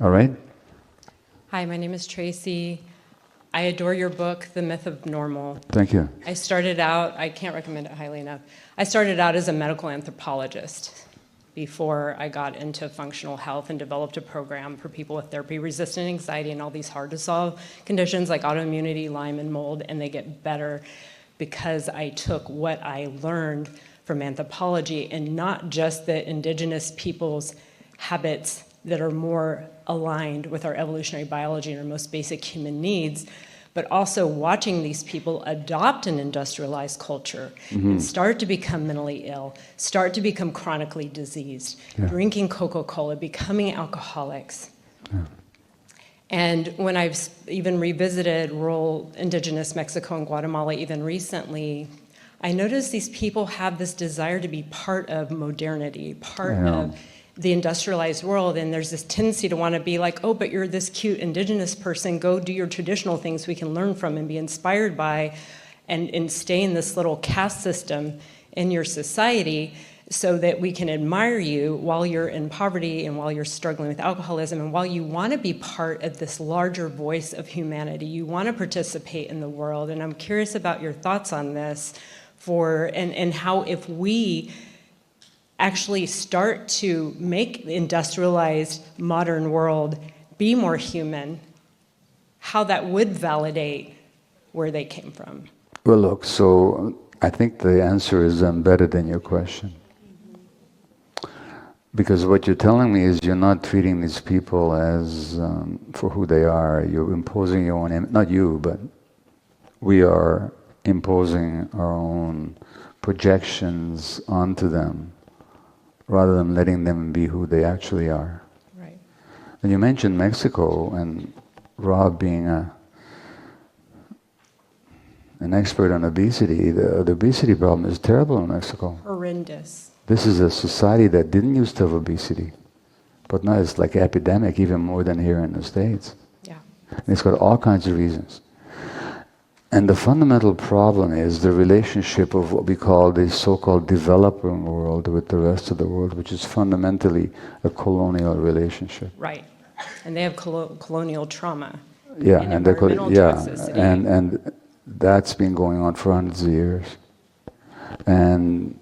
All right? Hi, my name is Traci. I adore your book, The Myth of Normal. Thank you. I started out, I can't recommend it highly enough, I started out as a medical anthropologist before I got into functional health and developed a program for people with therapy-resistant anxiety and all these hard-to-solve conditions like autoimmunity, Lyme, and mold, and they get better because I took what I learned from anthropology and not just the indigenous people's habits that are more aligned with our evolutionary biology and our most basic human needs, but also watching these people adopt an industrialized culture and start to become mentally ill, start to become chronically diseased, drinking Coca-Cola, becoming alcoholics. Yeah. And when I've even revisited rural indigenous Mexico and Guatemala even recently, I noticed these people have this desire to be part of modernity, part of the industrialized world, and there's this tendency to want to be like, oh, but you're this cute indigenous person, go do your traditional things we can learn from and be inspired by, and stay in this little caste system in your society so that we can admire you while you're in poverty and while you're struggling with alcoholism and while you want to be part of this larger voice of humanity. You want to participate in the world, and I'm curious about your thoughts on this and how if we actually start to make the industrialized modern world be more human, how that would validate where they came from. Well, look, so I think the answer is embedded in your question. Because what you're telling me is you're not treating these people as for who they are. You're imposing your own, not you, but we are imposing our own projections onto them, rather than letting them be who they actually are. Right. And you mentioned Mexico, and Rob being an expert on obesity, the obesity problem is terrible in Mexico. Horrendous. This is a society that didn't used to have obesity, but now it's like epidemic, even more than here in the States. Yeah. And it's got all kinds of reasons. And the fundamental problem is the relationship of what we call the so-called developing world with the rest of the world, which is fundamentally a colonial relationship. Right. And they have colonial trauma. Yeah, and environmental toxicity. And that's been going on for hundreds of years. And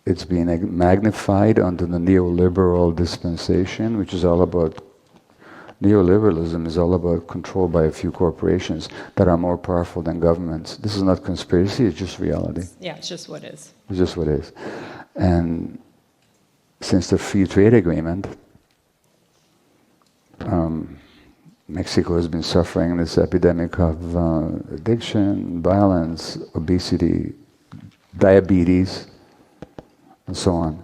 it's been magnified under the neoliberal dispensation, which is all about neoliberalism is all about control by a few corporations that are more powerful than governments. This is not conspiracy, it's just reality. Yeah, it's just what is. It's just what is. And since the free trade agreement, Mexico has been suffering this epidemic of addiction, violence, obesity, diabetes, and so on.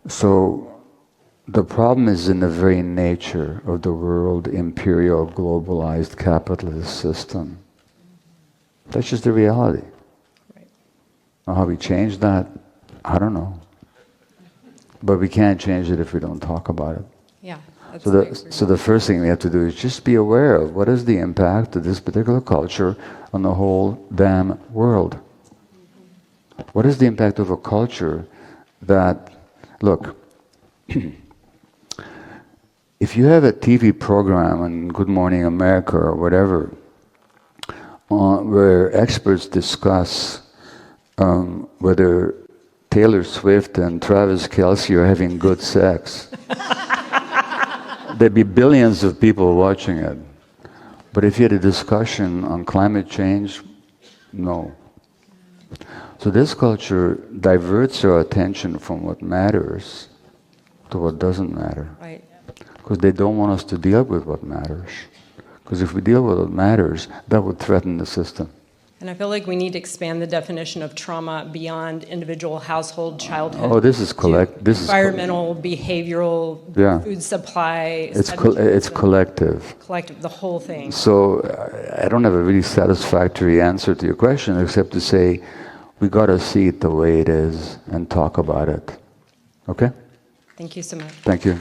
So the problem is in the very nature of the world imperial globalized capitalist system. That's just the reality. Right. Now, how we change that, I don't know. But we can't change it if we don't talk about it. Yeah. So the first thing we have to do is just be aware of what is the impact of this particular culture on the whole damn world. What is the impact of a culture that, look, if you have a TV program on Good Morning America or whatever, where experts discuss whether Taylor Swift and Travis Kelce are having good sex, there'd be billions of people watching it. But if you had a discussion on climate change, no. So this culture diverts our attention from what matters to what doesn't matter. Right. Because they don't want us to deal with what matters. Because if we deal with what matters, that would threaten the system. And I feel like we need to expand the definition of trauma beyond individual household, childhood. Oh, this is environmental, behavioral, food supply. It's collective. Collective, the whole thing. So I don't have a really satisfactory answer to your question, except to say we got to see it the way it is and talk about it. Okay? Thank you so much. Thank you.